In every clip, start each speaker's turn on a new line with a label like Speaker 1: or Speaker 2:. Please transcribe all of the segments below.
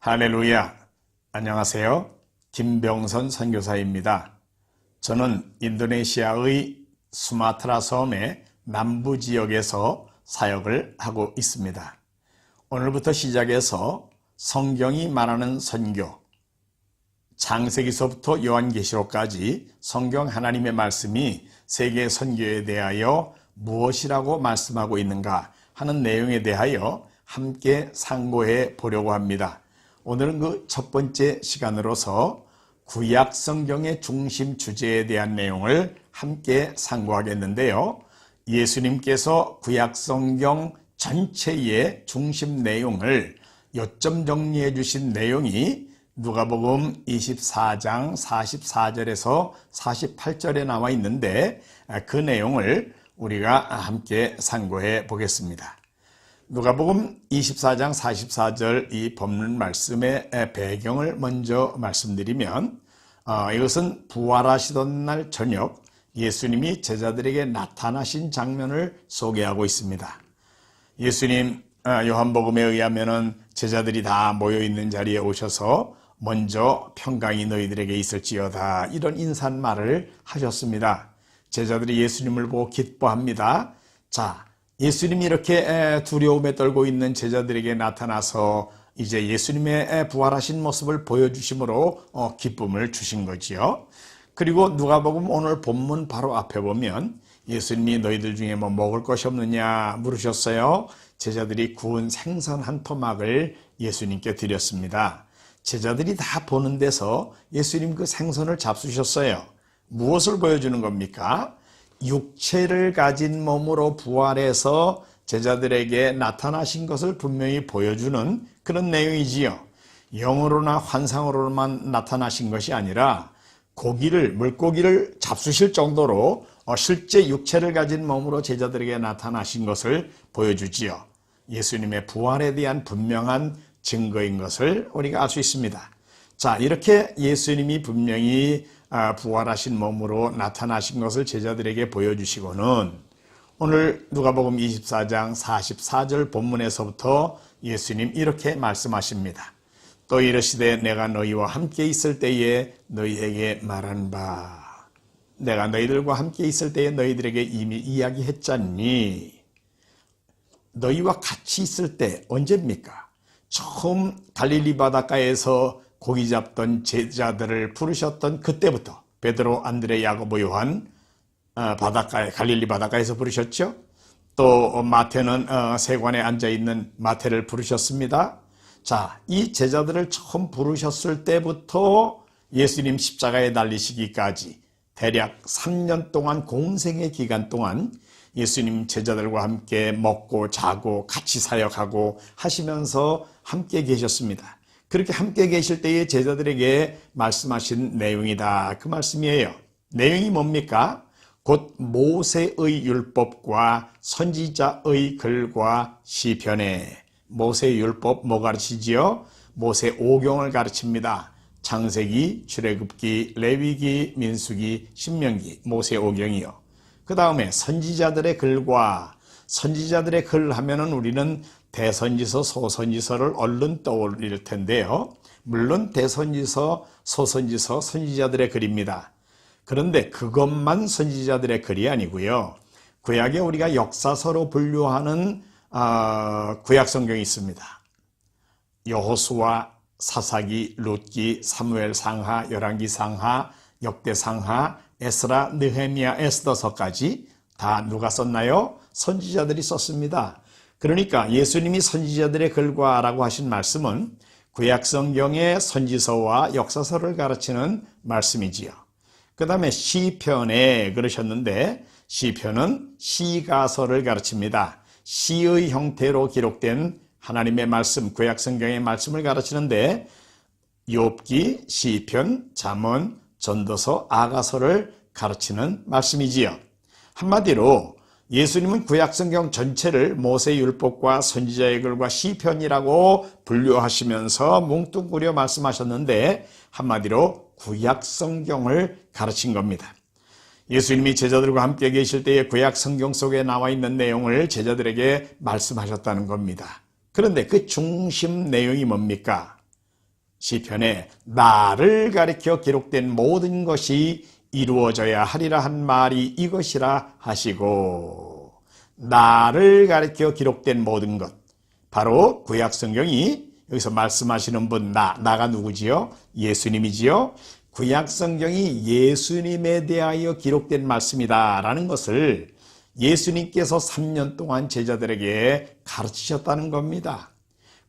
Speaker 1: 할렐루야. 안녕하세요. 김병선 선교사입니다. 저는 인도네시아의 수마트라 섬의 남부 지역에서 사역을 하고 있습니다. 오늘부터 시작해서 성경이 말하는 선교, 창세기서부터 요한계시록까지 성경 하나님의 말씀이 세계 선교에 대하여 무엇이라고 말씀하고 있는가 하는 내용에 대하여 함께 상고해 보려고 합니다. 오늘은 그 첫 번째 시간으로서 구약 성경의 중심 주제에 대한 내용을 함께 상고하겠는데요. 예수님께서 구약 성경 전체의 중심 내용을 요점 정리해 주신 내용이 누가복음 24장 44절에서 48절에 나와 있는데 그 내용을 우리가 함께 상고해 보겠습니다. 누가복음 24장 44절 이 본문 말씀의 배경을 먼저 말씀드리면 이것은 부활하시던 날 저녁 예수님이 제자들에게 나타나신 장면을 소개하고 있습니다. 예수님 요한복음에 의하면 제자들이 다 모여있는 자리에 오셔서 먼저 평강이 너희들에게 있을지어다 이런 인사말을 하셨습니다. 제자들이 예수님을 보고 기뻐합니다. 자, 예수님이 이렇게 두려움에 떨고 있는 제자들에게 나타나서 이제 예수님의 부활하신 모습을 보여주심으로 기쁨을 주신 거지요. 그리고 누가복음 오늘 본문 바로 앞에 보면 예수님이 너희들 중에 뭐 먹을 것이 없느냐 물으셨어요. 제자들이 구운 생선 한 토막을 예수님께 드렸습니다. 제자들이 다 보는 데서 예수님 그 생선을 잡수셨어요. 무엇을 보여주는 겁니까? 육체를 가진 몸으로 부활해서 제자들에게 나타나신 것을 분명히 보여주는 그런 내용이지요. 영으로나 환상으로만 나타나신 것이 아니라 물고기를 잡수실 정도로 실제 육체를 가진 몸으로 제자들에게 나타나신 것을 보여주지요. 예수님의 부활에 대한 분명한 증거인 것을 우리가 알 수 있습니다. 자, 이렇게 예수님이 분명히 부활하신 몸으로 나타나신 것을 제자들에게 보여주시고는 오늘 누가복음 24장 44절 본문에서부터 예수님 이렇게 말씀하십니다. 또 이르시되 내가 너희와 함께 있을 때에 너희에게 말한 바 내가 너희들과 함께 있을 때에 너희들에게 이미 이야기했잖니. 너희와 같이 있을 때 언제입니까? 처음 갈릴리 바닷가에서 고기 잡던 제자들을 부르셨던 그때부터 베드로, 안드레, 야고보, 요한 갈릴리 바닷가에서 부르셨죠. 또 마태는 세관에 앉아있는 마태를 부르셨습니다. 자, 이 제자들을 처음 부르셨을 때부터 예수님 십자가에 달리시기까지 대략 3년 동안 공생의 기간 동안 예수님 제자들과 함께 먹고 자고 같이 사역하고 하시면서 함께 계셨습니다. 그렇게 함께 계실 때에 제자들에게 말씀하신 내용이다. 그 말씀이에요. 내용이 뭡니까? 곧 모세의 율법과 선지자의 글과 시편에. 모세의 율법 뭐 가르치지요? 모세 오경을 가르칩니다. 창세기, 출애굽기, 레위기, 민수기, 신명기, 모세 오경이요. 그 다음에 선지자들의 글과 선지자들의 글 하면은 우리는 대선지서, 소선지서를 얼른 떠올릴 텐데요. 물론 대선지서, 소선지서, 선지자들의 글입니다. 그런데 그것만 선지자들의 글이 아니고요. 구약에 우리가 역사서로 분류하는 구약 성경이 있습니다. 여호수아, 사사기, 룻기, 사무엘 상하, 열왕기 상하, 역대 상하, 에스라, 느헤미야, 에스더서까지 다 누가 썼나요? 선지자들이 썼습니다. 그러니까 예수님이 선지자들의 글과라고 하신 말씀은 구약 성경의 선지서와 역사서를 가르치는 말씀이지요. 그 다음에 시편에 그러셨는데 시편은 시가서를 가르칩니다. 시의 형태로 기록된 하나님의 말씀, 구약 성경의 말씀을 가르치는데 욥기, 시편, 잠언, 전도서, 아가서를 가르치는 말씀이지요. 한마디로 예수님은 구약성경 전체를 모세율법과 선지자의 글과 시편이라고 분류하시면서 뭉뚱그려 말씀하셨는데 한마디로 구약성경을 가르친 겁니다. 예수님이 제자들과 함께 계실 때에 구약성경 속에 나와 있는 내용을 제자들에게 말씀하셨다는 겁니다. 그런데 그 중심 내용이 뭡니까? 시편에 나를 가리켜 기록된 모든 것이 이루어져야 하리라 한 말이 이것이라 하시고, 나를 가리켜 기록된 모든 것, 바로 구약 성경이 여기서 말씀하시는 분, 나가 누구지요? 예수님이지요. 구약 성경이 예수님에 대하여 기록된 말씀이다라는 것을 예수님께서 3년 동안 제자들에게 가르치셨다는 겁니다.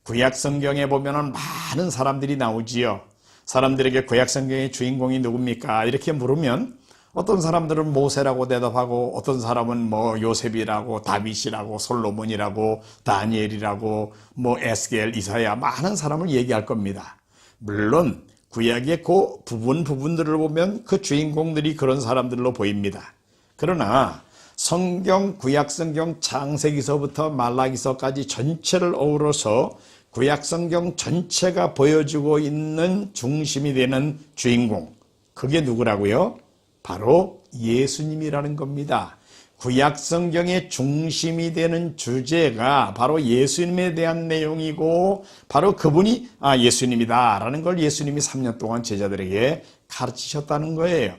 Speaker 1: 구약 성경에 보면은 많은 사람들이 나오지요. 사람들에게 구약 성경의 주인공이 누굽니까? 이렇게 물으면 어떤 사람들은 모세라고 대답하고, 어떤 사람은 뭐 요셉이라고, 다윗이라고, 솔로몬이라고, 다니엘이라고, 뭐 에스겔, 이사야, 많은 사람을 얘기할 겁니다. 물론 구약의 그 부분들을 보면 그 주인공들이 그런 사람들로 보입니다. 그러나 성경, 구약 성경 창세기서부터 말라기서까지 전체를 어우러서 구약 성경 전체가 보여주고 있는 중심이 되는 주인공, 그게 누구라고요? 바로 예수님이라는 겁니다. 구약 성경의 중심이 되는 주제가 바로 예수님에 대한 내용이고, 바로 그분이 예수님이다라는 걸 예수님이 3년 동안 제자들에게 가르치셨다는 거예요.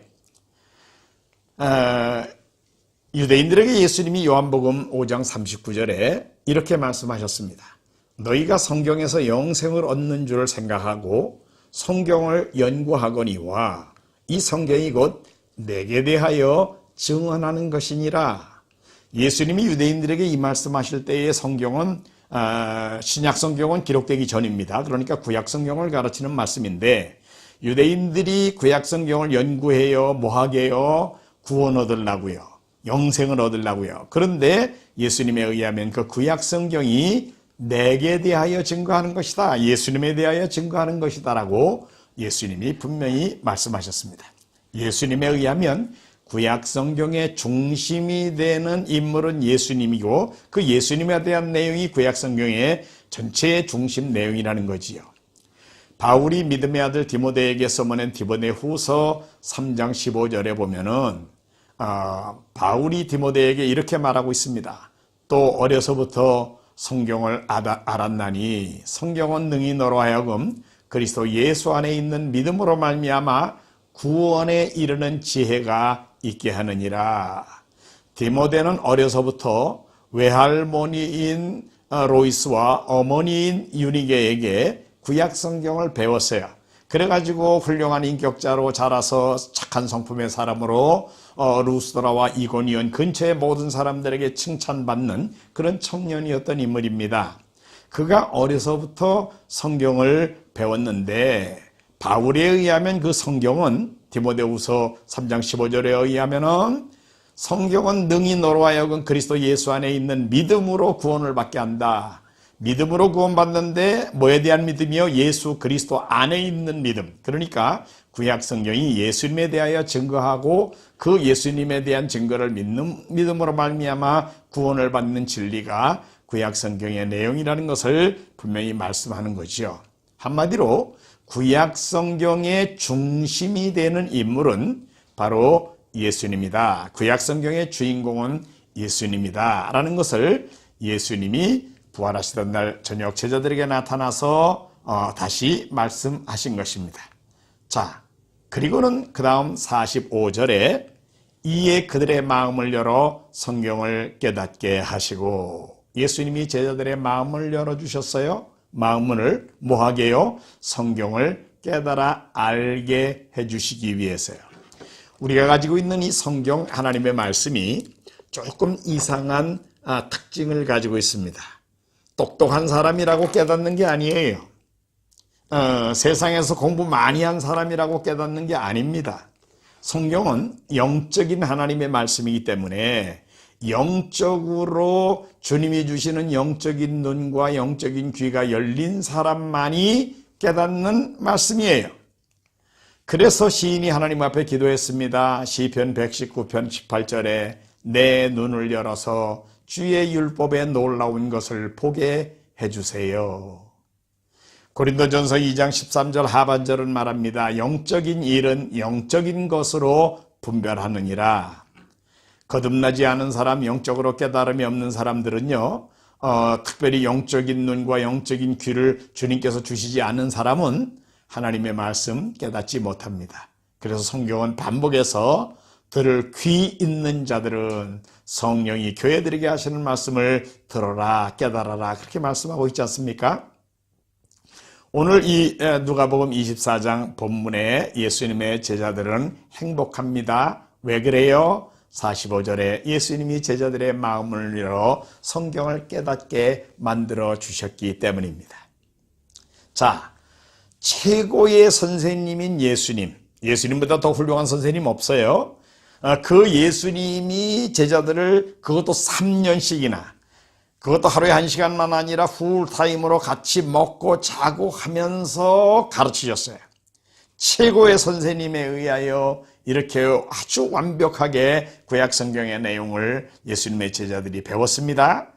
Speaker 1: 유대인들에게 예수님이 요한복음 5장 39절에 이렇게 말씀하셨습니다. 너희가 성경에서 영생을 얻는 줄을 생각하고 성경을 연구하거니와 이 성경이 곧 내게 대하여 증언하는 것이니라. 예수님이 유대인들에게 이 말씀하실 때의 성경은 신약 성경은 기록되기 전입니다. 그러니까 구약 성경을 가르치는 말씀인데, 유대인들이 구약 성경을 연구해요, 뭐하게요? 구원 얻으려고요, 영생을 얻으려고요. 그런데 예수님에 의하면 그 구약 성경이 내게 대하여 증거하는 것이다, 예수님에 대하여 증거하는 것이다 라고 예수님이 분명히 말씀하셨습니다. 예수님에 의하면 구약 성경의 중심이 되는 인물은 예수님이고, 그 예수님에 대한 내용이 구약 성경의 전체의 중심 내용이라는 거지요. 바울이 믿음의 아들 디모데에게 써보낸 디모데후서 3장 15절에 보면은 바울이 디모데에게 이렇게 말하고 있습니다. 또 어려서부터 성경을 알았나니 성경은 능히 너로 하여금 그리스도 예수 안에 있는 믿음으로 말미암아 구원에 이르는 지혜가 있게 하느니라. 디모데는 어려서부터 외할머니인 로이스와 어머니인 유니게에게 구약 성경을 배웠어요. 그래가지고 훌륭한 인격자로 자라서 착한 성품의 사람으로 루스드라와 이고니온 근처의 모든 사람들에게 칭찬받는 그런 청년이었던 인물입니다. 그가 어려서부터 성경을 배웠는데, 바울에 의하면 그 성경은 디모데후서 3장 15절에 의하면은 성경은 능히 너로 하여금 그리스도 예수 안에 있는 믿음으로 구원을 받게 한다. 믿음으로 구원받는데 뭐에 대한 믿음이요? 예수 그리스도 안에 있는 믿음. 그러니까 구약 성경이 예수님에 대하여 증거하고 그 예수님에 대한 증거를 믿는 믿음으로 말미암아 구원을 받는 진리가 구약 성경의 내용이라는 것을 분명히 말씀하는 거죠. 한마디로 구약 성경의 중심이 되는 인물은 바로 예수님이다. 구약 성경의 주인공은 예수님이다 라는 것을 예수님이 부활하시던 날 저녁 제자들에게 나타나서 다시 말씀하신 것입니다. 자, 그리고는 그 다음 45절에 이에 그들의 마음을 열어 성경을 깨닫게 하시고, 예수님이 제자들의 마음을 열어주셨어요. 마음을 뭐하게요? 성경을 깨달아 알게 해주시기 위해서요. 우리가 가지고 있는 이 성경 하나님의 말씀이 조금 이상한 특징을 가지고 있습니다. 똑똑한 사람이라고 깨닫는 게 아니에요. 세상에서 공부 많이 한 사람이라고 깨닫는 게 아닙니다. 성경은 영적인 하나님의 말씀이기 때문에 영적으로 주님이 주시는 영적인 눈과 영적인 귀가 열린 사람만이 깨닫는 말씀이에요. 그래서 시인이 하나님 앞에 기도했습니다. 시편 119편 18절에 내 눈을 열어서 주의 율법에 놀라운 것을 보게 해주세요. 고린도전서 2장 13절 하반절은 말합니다. 영적인 일은 영적인 것으로 분별하느니라. 거듭나지 않은 사람, 영적으로 깨달음이 없는 사람들은요, 특별히 영적인 눈과 영적인 귀를 주님께서 주시지 않은 사람은 하나님의 말씀 깨닫지 못합니다. 그래서 성경은 반복해서 들을 귀 있는 자들은 성령이 교회들에게 하시는 말씀을 들어라 깨달아라 그렇게 말씀하고 있지 않습니까? 오늘 이 누가복음 24장 본문에 예수님의 제자들은 행복합니다. 왜 그래요? 45절에 예수님이 제자들의 마음을 열어 성경을 깨닫게 만들어 주셨기 때문입니다. 자, 최고의 선생님인 예수님보다 더 훌륭한 선생님 없어요. 그 예수님이 제자들을 그것도 3년씩이나 그것도 하루에 1시간만 아니라 풀타임으로 같이 먹고 자고 하면서 가르치셨어요. 최고의 선생님에 의하여 이렇게 아주 완벽하게 구약 성경의 내용을 예수님의 제자들이 배웠습니다.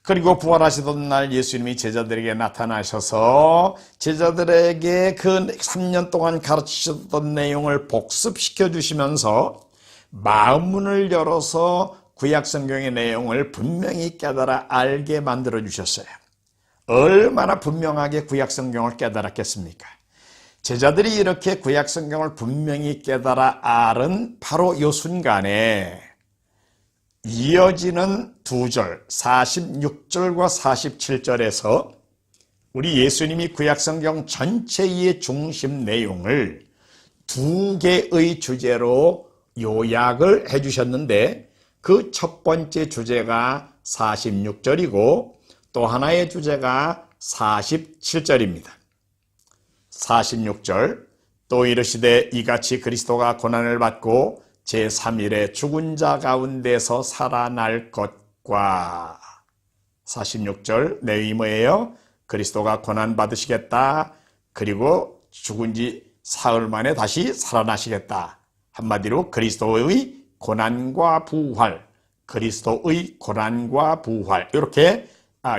Speaker 1: 그리고 부활하시던 날 예수님이 제자들에게 나타나셔서 제자들에게 그 3년 동안 가르치셨던 내용을 복습시켜 주시면서 마음문을 열어서 구약 성경의 내용을 분명히 깨달아 알게 만들어 주셨어요. 얼마나 분명하게 구약 성경을 깨달았겠습니까? 제자들이 이렇게 구약 성경을 분명히 깨달아 알은 바로 이 순간에 이어지는 2절 46절과 47절에서 우리 예수님이 구약 성경 전체의 중심 내용을 2개의 주제로 요약을 해주셨는데 그 첫 번째 주제가 46절이고 또 하나의 주제가 47절입니다. 46절 또 이르시되 이같이 그리스도가 고난을 받고 제3일에 죽은 자 가운데서 살아날 것과 46절 내용이 뭐예요? 그리스도가 고난 받으시겠다. 그리고 죽은 지 사흘 만에 다시 살아나시겠다. 한마디로 그리스도의 고난과 부활, 그리스도의 고난과 부활 이렇게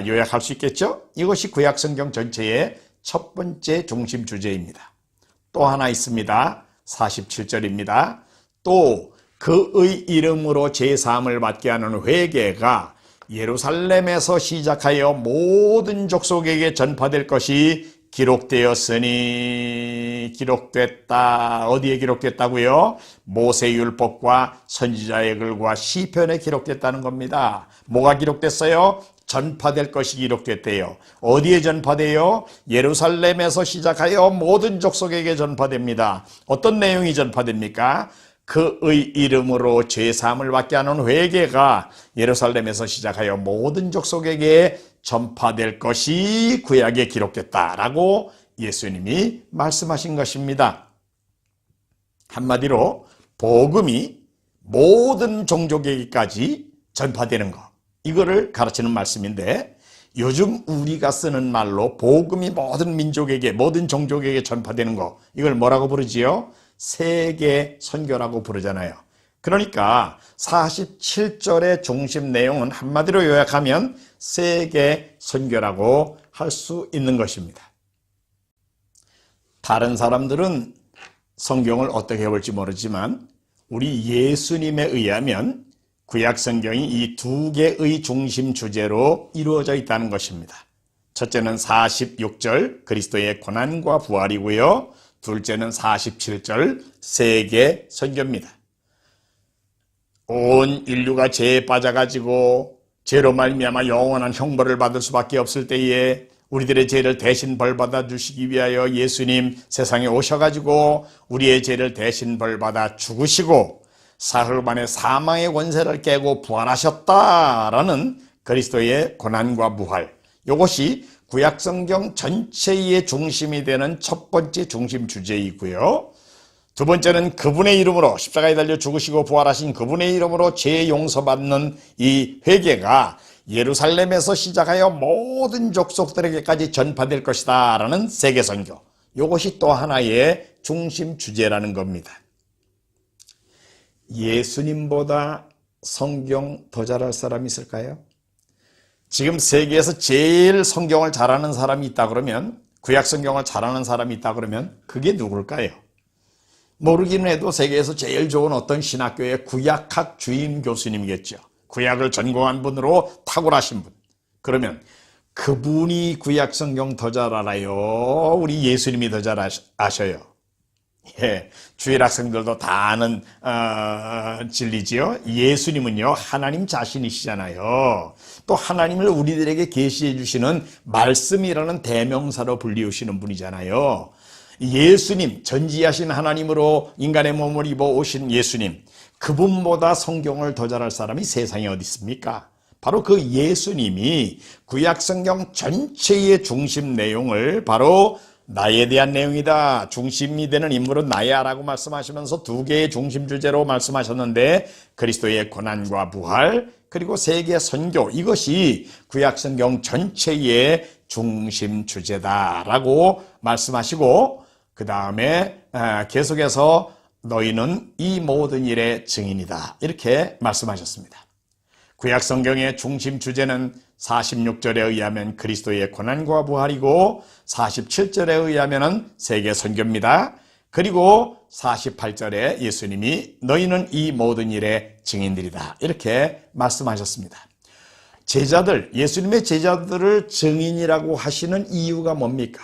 Speaker 1: 요약할 수 있겠죠? 이것이 구약 성경 전체의 첫 번째 중심 주제입니다. 또 하나 있습니다. 47절입니다. 또 그의 이름으로 제사함을 받게 하는 회개가 예루살렘에서 시작하여 모든 족속에게 전파될 것이 기록되었으니 기록됐다. 어디에 기록됐다고요? 모세율법과 선지자의 글과 시편에 기록됐다는 겁니다. 뭐가 기록됐어요? 전파될 것이 기록됐대요. 어디에 전파돼요? 예루살렘에서 시작하여 모든 족속에게 전파됩니다. 어떤 내용이 전파됩니까? 그의 이름으로 죄사함을 받게 하는 회개가 예루살렘에서 시작하여 모든 족속에게 전파될 것이 구약에 기록됐다라고 예수님이 말씀하신 것입니다. 한마디로 복음이 모든 종족에게까지 전파되는 것, 이거를 가르치는 말씀인데 요즘 우리가 쓰는 말로 복음이 모든 민족에게, 모든 종족에게 전파되는 것, 이걸 뭐라고 부르지요? 세계 선교라고 부르잖아요. 그러니까 47절의 중심 내용은 한마디로 요약하면 세계 선교라고 할 수 있는 것입니다. 다른 사람들은 성경을 어떻게 볼지 모르지만 우리 예수님에 의하면 구약 성경이 이 2개의 중심 주제로 이루어져 있다는 것입니다. 첫째는 46절 그리스도의 고난과 부활이고요. 둘째는 47절 세계 선교입니다. 온 인류가 죄에 빠져가지고 죄로 말미암아 영원한 형벌을 받을 수밖에 없을 때에 우리들의 죄를 대신 벌받아 주시기 위하여 예수님 세상에 오셔가지고 우리의 죄를 대신 벌받아 죽으시고 사흘 만에 사망의 권세를 깨고 부활하셨다라는 그리스도의 고난과 부활, 이것이 구약성경 전체의 중심이 되는 첫 번째 중심 주제이고요. 두 번째는 그분의 이름으로 십자가에 달려 죽으시고 부활하신 그분의 이름으로 죄 용서받는 이 회개가 예루살렘에서 시작하여 모든 족속들에게까지 전파될 것이다 라는 세계선교, 이것이 또 하나의 중심 주제라는 겁니다. 예수님보다 성경 더 잘할 사람이 있을까요? 지금 세계에서 제일 성경을 잘하는 사람이 있다 그러면, 구약 성경을 잘하는 사람이 있다 그러면 그게 누굴까요? 모르기는 해도 세계에서 제일 좋은 어떤 신학교의 구약학 주임 교수님이겠죠. 구약을 전공한 분으로 탁월하신 분. 그러면 그분이 구약 성경 더 잘 알아요? 우리 예수님이 더 잘 아셔요? 예, 주일 학생들도 다 아는 진리지요. 예수님은요 하나님 자신이시잖아요. 또 하나님을 우리들에게 계시해 주시는 말씀이라는 대명사로 불리우시는 분이잖아요. 예수님, 전지하신 하나님으로 인간의 몸을 입어 오신 예수님, 그분보다 성경을 더 잘할 사람이 세상에 어디 있습니까? 바로 그 예수님이 구약 성경 전체의 중심 내용을 바로 나에 대한 내용이다. 중심이 되는 인물은 나야 라고 말씀하시면서 두 개의 중심 주제로 말씀하셨는데 그리스도의 고난과 부활 그리고 세계 선교, 이것이 구약 성경 전체의 중심 주제다라고 말씀하시고 그 다음에 계속해서 너희는 이 모든 일의 증인이다 이렇게 말씀하셨습니다. 구약 성경의 중심 주제는 46절에 의하면 그리스도의 고난과 부활이고 47절에 의하면 세계 선교입니다. 그리고 48절에 예수님이 너희는 이 모든 일의 증인들이다 이렇게 말씀하셨습니다. 제자들, 예수님의 제자들을 증인이라고 하시는 이유가 뭡니까?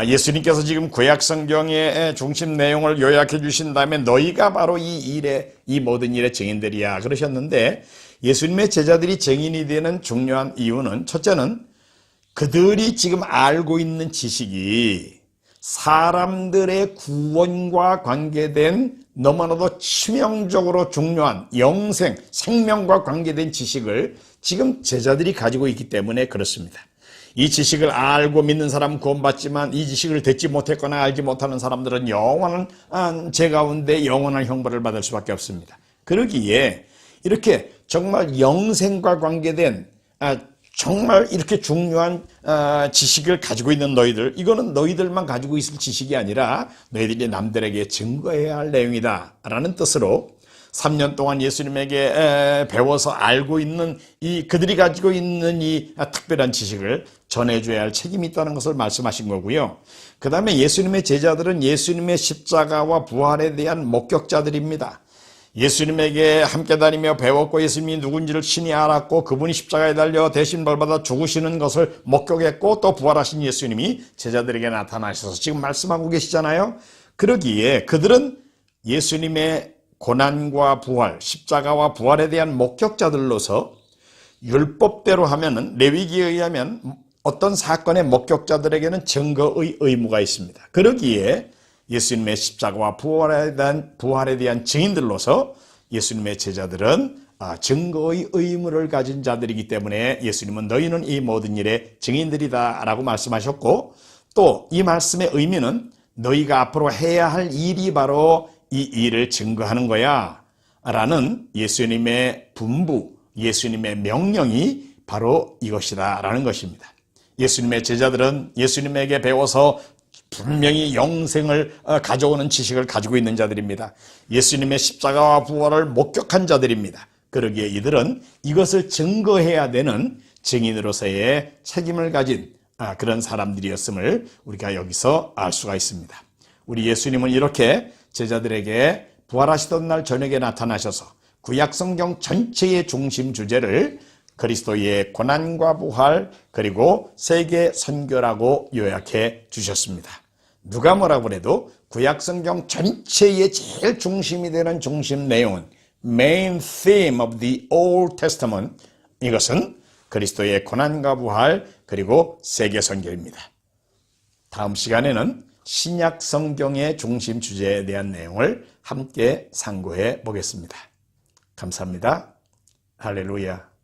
Speaker 1: 예수님께서 지금 구약 성경의 중심 내용을 요약해 주신 다음에 너희가 바로 이 모든 일의 증인들이야 그러셨는데 예수님의 제자들이 증인이 되는 중요한 이유는 첫째는 그들이 지금 알고 있는 지식이 사람들의 구원과 관계된 너무나도 치명적으로 중요한 영생, 생명과 관계된 지식을 지금 제자들이 가지고 있기 때문에 그렇습니다. 이 지식을 알고 믿는 사람은 구원받지만 이 지식을 듣지 못했거나 알지 못하는 사람들은 영원한 죄 가운데 영원한 형벌을 받을 수밖에 없습니다. 그러기에 이렇게 정말 영생과 관계된 정말 이렇게 중요한 지식을 가지고 있는 너희들, 이거는 너희들만 가지고 있을 지식이 아니라 너희들이 남들에게 증거해야 할 내용이다 라는 뜻으로 3년 동안 예수님에게 배워서 알고 있는 그들이 가지고 있는 이 특별한 지식을 전해줘야 할 책임이 있다는 것을 말씀하신 거고요. 그 다음에 예수님의 제자들은 예수님의 십자가와 부활에 대한 목격자들입니다. 예수님에게 함께 다니며 배웠고 예수님이 누군지를 친히 알았고 그분이 십자가에 달려 대신 벌받아 죽으시는 것을 목격했고 또 부활하신 예수님이 제자들에게 나타나셔서 지금 말씀하고 계시잖아요. 그러기에 그들은 예수님의 고난과 부활, 십자가와 부활에 대한 목격자들로서 율법대로 하면은 레위기에 의하면 어떤 사건의 목격자들에게는 증거의 의무가 있습니다. 그러기에 예수님의 십자가와 부활에 대한 증인들로서 예수님의 제자들은 증거의 의무를 가진 자들이기 때문에 예수님은 너희는 이 모든 일의 증인들이다 라고 말씀하셨고 또 이 말씀의 의미는 너희가 앞으로 해야 할 일이 바로 이 일을 증거하는 거야 라는 예수님의 분부, 예수님의 명령이 바로 이것이다 라는 것입니다. 예수님의 제자들은 예수님에게 배워서 분명히 영생을 가져오는 지식을 가지고 있는 자들입니다. 예수님의 십자가와 부활을 목격한 자들입니다. 그러기에 이들은 이것을 증거해야 되는 증인으로서의 책임을 가진 그런 사람들이었음을 우리가 여기서 알 수가 있습니다. 우리 예수님은 이렇게 제자들에게 부활하시던 날 저녁에 나타나셔서 구약성경 전체의 중심 주제를 그리스도의 고난과 부활 그리고 세계 선교라고 요약해 주셨습니다. 누가 뭐라고 해도 구약성경 전체의 제일 중심이 되는 중심 내용은 main theme of the Old Testament, 이것은 그리스도의 고난과 부활 그리고 세계 선교입니다. 다음 시간에는 신약 성경의 중심 주제에 대한 내용을 함께 상고해 보겠습니다. 감사합니다. 할렐루야.